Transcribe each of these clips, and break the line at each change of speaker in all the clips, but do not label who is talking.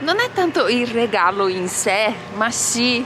Non è tanto il regalo in sé, ma sì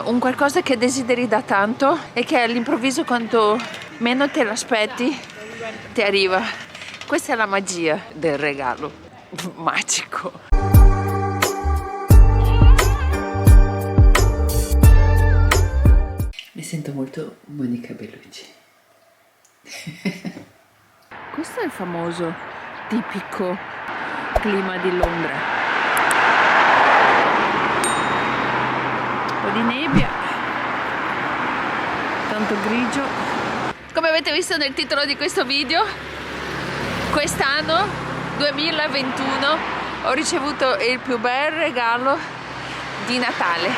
un qualcosa che desideri da tanto e che all'improvviso, quando meno te l'aspetti, ti arriva. Questa è la magia del regalo magico. Mi sento molto Monica Bellucci. Questo è il famoso tipico clima di Londra. Un po' di nebbia, tanto grigio. Come avete visto nel titolo di questo video, quest'anno 2021 ho ricevuto il più bel regalo di Natale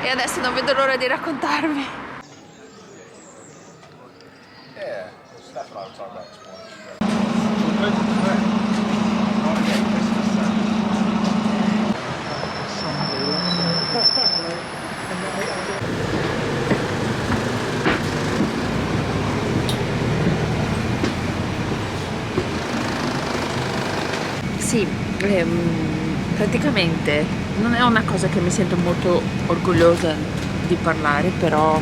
e adesso non vedo l'ora di raccontarvi. Sì, praticamente non è una cosa che mi sento molto orgogliosa di parlare, però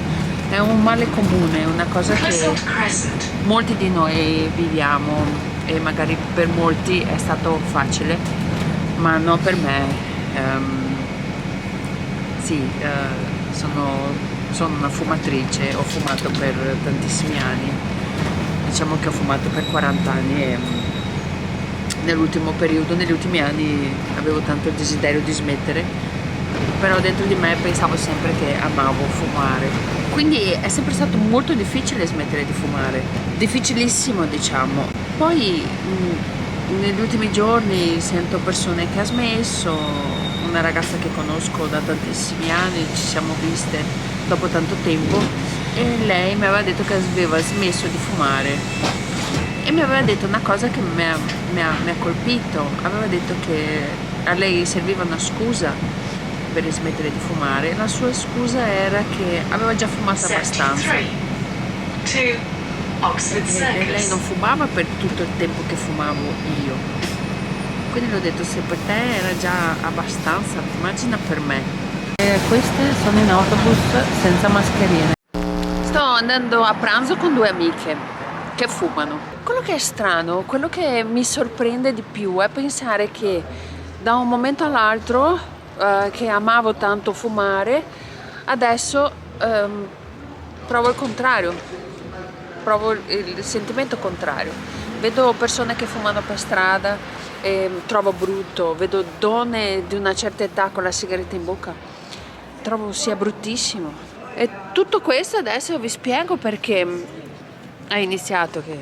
è un male comune, una cosa che molti di noi viviamo e magari per molti è stato facile, ma non per me. Sono una fumatrice, ho fumato per tantissimi anni, diciamo che ho fumato per 40 anni e nell'ultimo periodo, negli ultimi anni avevo tanto il desiderio di smettere, però dentro di me pensavo sempre che amavo fumare, quindi è sempre stato molto difficile smettere di fumare, difficilissimo diciamo. Poi negli ultimi giorni sento persone che ha smesso, una ragazza che conosco da tantissimi anni, ci siamo viste dopo tanto tempo e lei mi aveva detto che aveva smesso di fumare e mi aveva detto una cosa che mi ha colpito. Aveva detto che a lei serviva una scusa per smettere di fumare. La sua scusa era che aveva già fumato abbastanza e lei non fumava per tutto il tempo che fumavo io, quindi le ho detto: se per te era già abbastanza, immagina per me. Queste sono in autobus senza mascherine. Sto andando a pranzo con due amiche che fumano. Quello che è strano, quello che mi sorprende di più è pensare che da un momento all'altro che amavo tanto fumare, adesso provo il contrario, provo il sentimento contrario. Vedo persone che fumano per strada e trovo brutto, vedo donne di una certa età con la sigaretta in bocca, trovo sia bruttissimo. E tutto questo adesso vi spiego perché è iniziato, che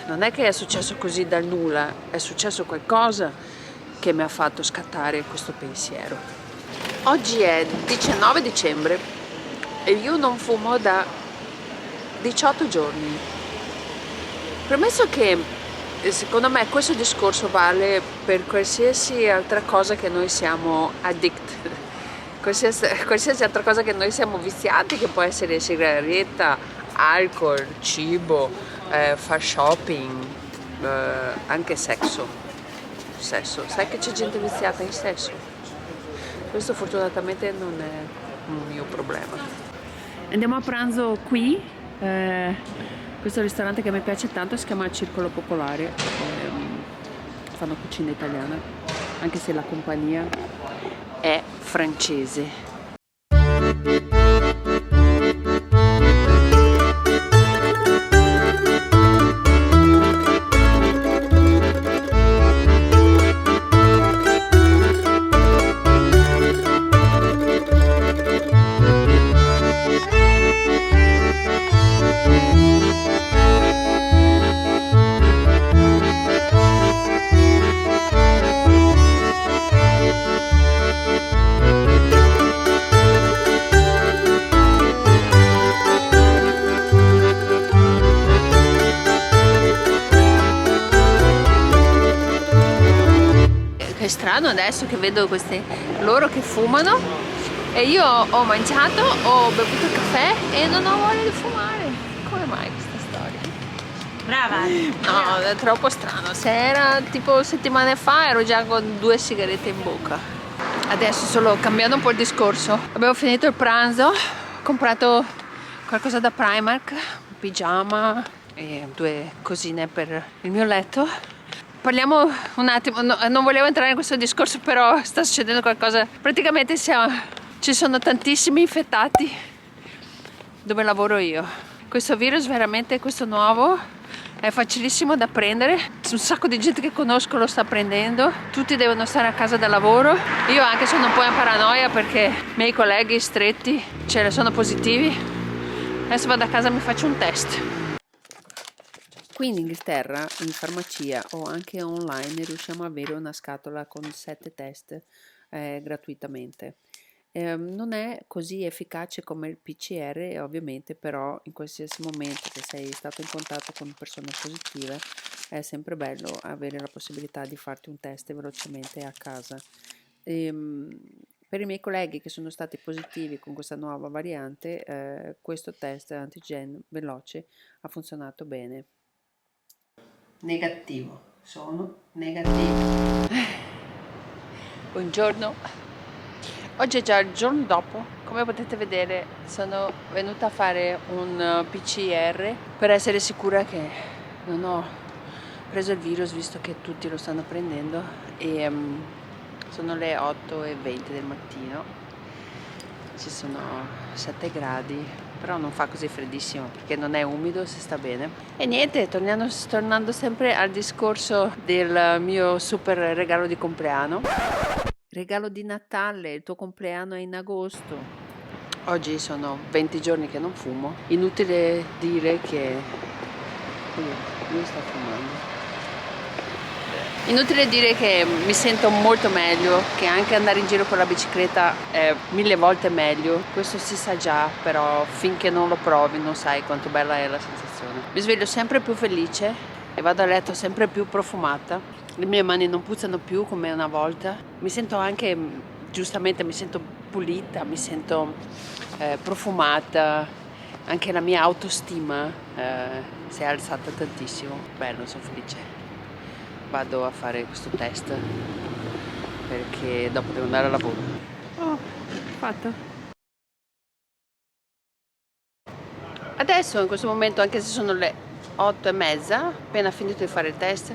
non è che è successo così dal nulla, è successo qualcosa che mi ha fatto scattare questo pensiero. Oggi è 19 dicembre e io non fumo da 18 giorni. Premesso che secondo me questo discorso vale per qualsiasi altra cosa che noi siamo addicted, qualsiasi altra cosa che noi siamo viziati, che può essere sigaretta, alcol, cibo, far shopping, anche sesso. Sai che c'è gente viziata in sesso? Questo fortunatamente non è un mio problema. Andiamo a pranzo qui, questo ristorante che mi piace tanto si chiama Circolo Popolare, fanno cucina italiana, anche se la compagnia è francese. È strano adesso che vedo loro che fumano e io ho mangiato, ho bevuto caffè e non ho voglia di fumare. Come mai questa storia?
Brava!
No, è troppo strano. Se era tipo settimane fa ero già con 2 sigarette in bocca. Adesso solo cambiando un po' il discorso. Abbiamo finito il pranzo, ho comprato qualcosa da Primark, un pigiama e 2 cosine per il mio letto. Parliamo un attimo, non volevo entrare in questo discorso, però sta succedendo qualcosa. Praticamente ci sono tantissimi infettati dove lavoro io. Questo virus veramente, questo nuovo, è facilissimo da prendere. Un sacco di gente che conosco lo sta prendendo. Tutti devono stare a casa da lavoro. Io anche sono un po' in paranoia perché i miei colleghi stretti sono positivi. Adesso vado a casa e mi faccio un test. Qui in Inghilterra, in farmacia o anche online, riusciamo ad avere una scatola con 7 test gratuitamente. Non è così efficace come il PCR, ovviamente, però in qualsiasi momento che sei stato in contatto con persone positive è sempre bello avere la possibilità di farti un test velocemente a casa. Per i miei colleghi che sono stati positivi con questa nuova variante, questo test antigen veloce ha funzionato bene. Negativo, sono negativo. Buongiorno, oggi è già il giorno dopo. Come potete vedere sono venuta a fare un PCR per essere sicura che non ho preso il virus, visto che tutti lo stanno prendendo. E sono le 8:20 del mattino, ci sono 7 gradi, però non fa così freddissimo perché non è umido, si sta bene. E niente, tornando sempre al discorso del mio super regalo di compleanno. Regalo di Natale, il tuo compleanno è in agosto. Oggi sono 20 giorni che non fumo. Inutile dire che lui sta fumando. Inutile dire che mi sento molto meglio, che anche andare in giro con la bicicletta è 1000 volte meglio. Questo si sa già, però finché non lo provi non sai quanto bella è la sensazione. Mi sveglio sempre più felice e vado a letto sempre più profumata. Le mie mani non puzzano più come una volta. Mi sento anche, giustamente, mi sento pulita, mi sento profumata. Anche la mia autostima si è alzata tantissimo. Bello, sono felice. Vado a fare questo test perché dopo devo andare al lavoro. Oh, fatto. Adesso in questo momento, anche se sono le 8:30, appena finito di fare il test,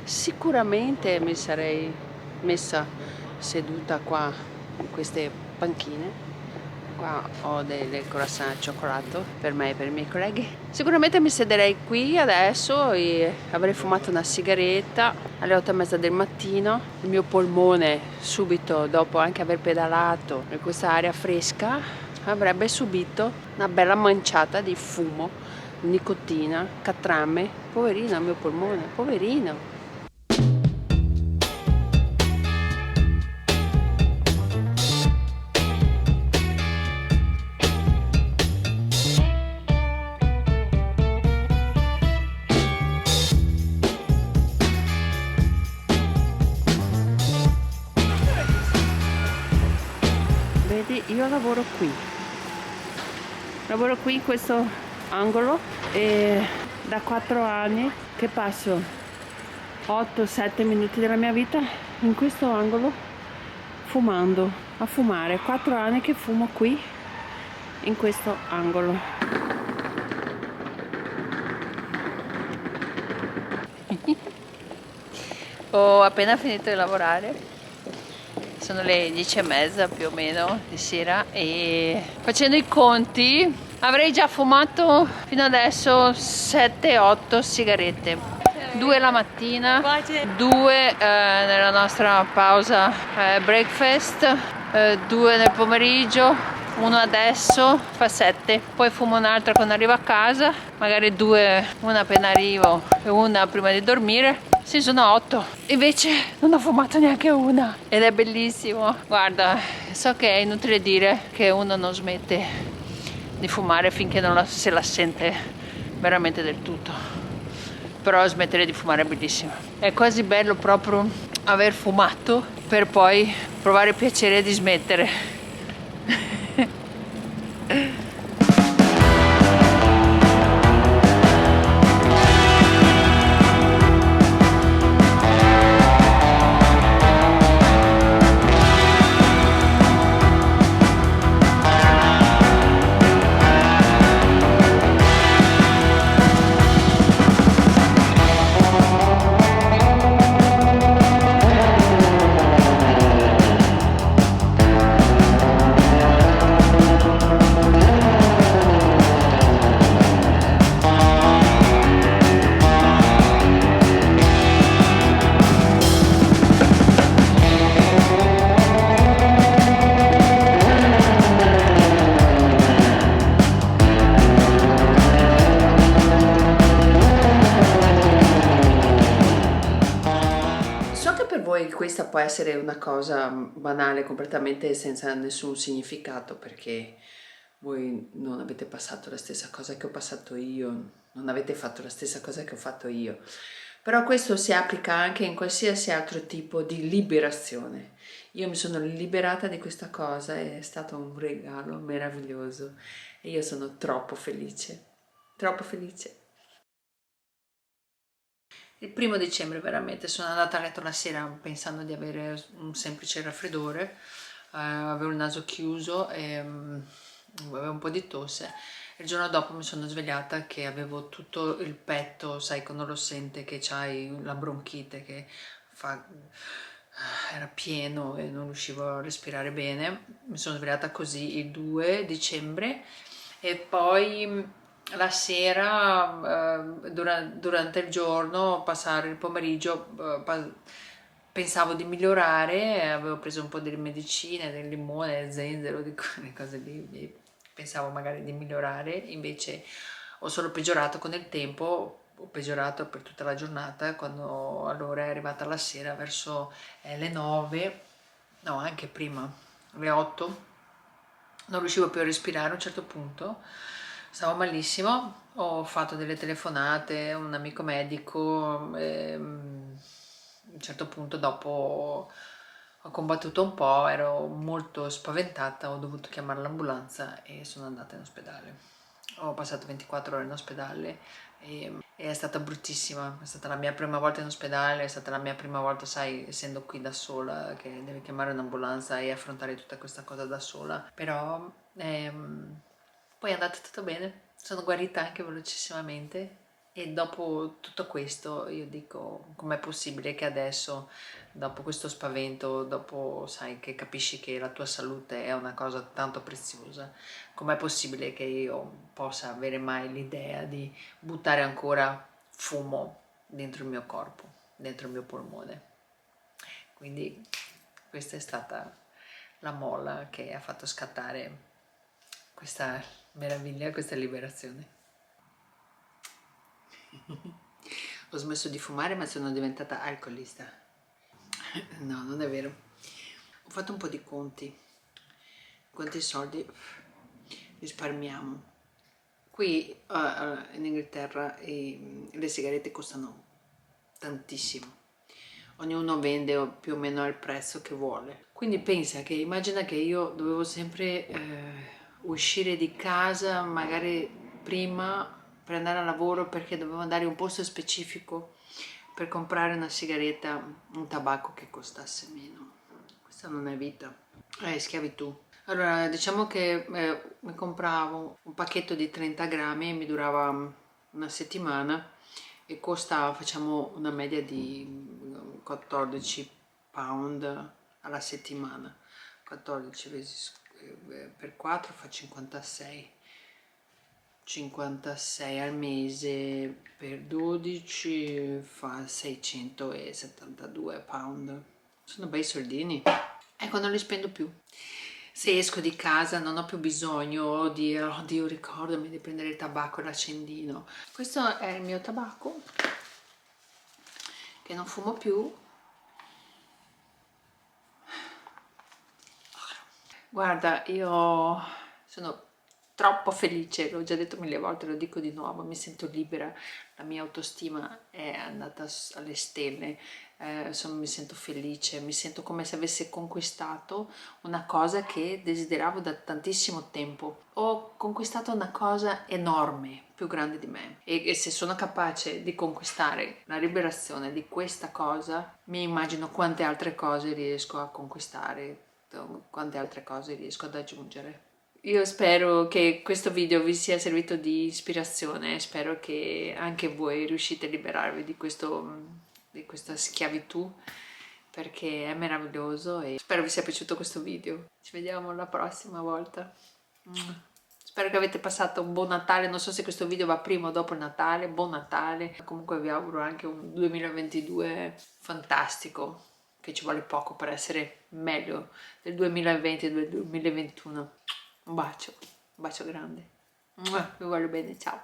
sicuramente mi sarei messa seduta qua in queste panchine. Qua ho delle croissant al cioccolato per me e per i miei colleghi. Sicuramente mi siederei qui adesso e avrei fumato una sigaretta alle 8:30 del mattino. Il mio polmone, subito dopo anche aver pedalato in questa aria fresca, avrebbe subito una bella manciata di fumo, nicotina, catrame. Poverino il mio polmone, poverino. Io lavoro qui in questo angolo e da 4 anni che passo 8-7 minuti della mia vita in questo angolo fumando, a fumare. 4 anni che fumo qui in questo angolo. Ho appena finito di lavorare. Sono le 10:30 più o meno di sera e facendo i conti avrei già fumato fino adesso 7-8 sigarette. 2 la mattina, 2 nella nostra pausa breakfast, 2 nel pomeriggio, 1 adesso, fa 7. Poi fumo un'altra quando arrivo a casa, magari 2, una appena arrivo e una prima di dormire. Sì, sono 8. Invece non ho fumato neanche una. Ed è bellissimo. Guarda, so che è inutile dire che uno non smette di fumare finché non se la sente veramente del tutto. Però smettere di fumare è bellissimo. È quasi bello proprio aver fumato per poi provare il piacere di smettere. può essere una cosa banale, completamente senza nessun significato, perché voi non avete passato la stessa cosa che ho passato io, non avete fatto la stessa cosa che ho fatto io. Però questo si applica anche in qualsiasi altro tipo di liberazione. Io mi sono liberata di questa cosa, è stato un regalo meraviglioso e io sono troppo felice, troppo felice. Il 1° dicembre veramente sono andata a letto la sera pensando di avere un semplice raffreddore, avevo il naso chiuso e avevo un po' di tosse. Il giorno dopo mi sono svegliata che avevo tutto il petto, sai quando lo sente che c'hai la bronchite che fa... era pieno e non riuscivo a respirare bene. Mi sono svegliata così il 2 dicembre e poi la sera, durante il giorno, passare il pomeriggio, pensavo di migliorare, avevo preso un po' delle medicine, del limone, del zenzero, di quelle cose lì, pensavo magari di migliorare, invece ho solo peggiorato con il tempo, ho peggiorato per tutta la giornata, quando allora è arrivata la sera verso le 9, no anche prima, le 8, non riuscivo più a respirare a un certo punto, stavo malissimo, ho fatto delle telefonate a un amico medico e, a un certo punto dopo ho combattuto un po', ero molto spaventata, ho dovuto chiamare l'ambulanza e sono andata in ospedale. Ho passato 24 ore in ospedale e è stata bruttissima, è stata la mia prima volta in ospedale, è stata la mia prima volta, sai, essendo qui da sola, che devi chiamare un'ambulanza e affrontare tutta questa cosa da sola, però poi è andato tutto bene, sono guarita anche velocissimamente e dopo tutto questo io dico com'è possibile che adesso, dopo questo spavento, dopo sai che capisci che la tua salute è una cosa tanto preziosa, com'è possibile che io possa avere mai l'idea di buttare ancora fumo dentro il mio corpo, dentro il mio polmone. Quindi questa è stata la molla che ha fatto scattare questa meraviglia, questa liberazione. Ho smesso di fumare ma sono diventata alcolista. No, non è vero. Ho fatto un po' di conti. Quanti soldi risparmiamo? Qui in Inghilterra le sigarette costano tantissimo. Ognuno vende più o meno al prezzo che vuole. Quindi pensa che, immagina che io dovevo sempre uscire di casa magari prima per andare a lavoro perché dovevo andare in un posto specifico per comprare una sigaretta, un tabacco che costasse meno. Questa non è vita, è schiavitù. Allora, diciamo che mi compravo un pacchetto di 30 grammi e mi durava una settimana e costa, facciamo una media di 14 pound alla settimana. 14 per 4 fa 56. 56 al mese per 12 fa 672 pound. Sono bei soldini. Ecco, non li spendo più. Se esco di casa non ho più bisogno di, oddio, ricordami di prendere il tabacco e l'accendino. Questo è il mio tabacco, che non fumo più. Guarda, io sono troppo felice, l'ho già detto 1000 volte, lo dico di nuovo, mi sento libera, la mia autostima è andata alle stelle, mi sento felice, mi sento come se avessi conquistato una cosa che desideravo da tantissimo tempo. Ho conquistato una cosa enorme, più grande di me, e se sono capace di conquistare la liberazione di questa cosa, mi immagino quante altre cose riesco a conquistare, quante altre cose riesco ad aggiungere. Io spero che questo video vi sia servito di ispirazione, spero che anche voi riuscite a liberarvi di questa schiavitù, perché è meraviglioso e spero vi sia piaciuto questo video. Ci vediamo la prossima volta. Spero che avete passato un buon Natale, non so se questo video va prima o dopo il Natale, buon Natale. Comunque vi auguro anche un 2022 fantastico, che ci vuole poco per essere meglio del 2020 e del 2021. Un bacio grande. Vi voglio bene, ciao.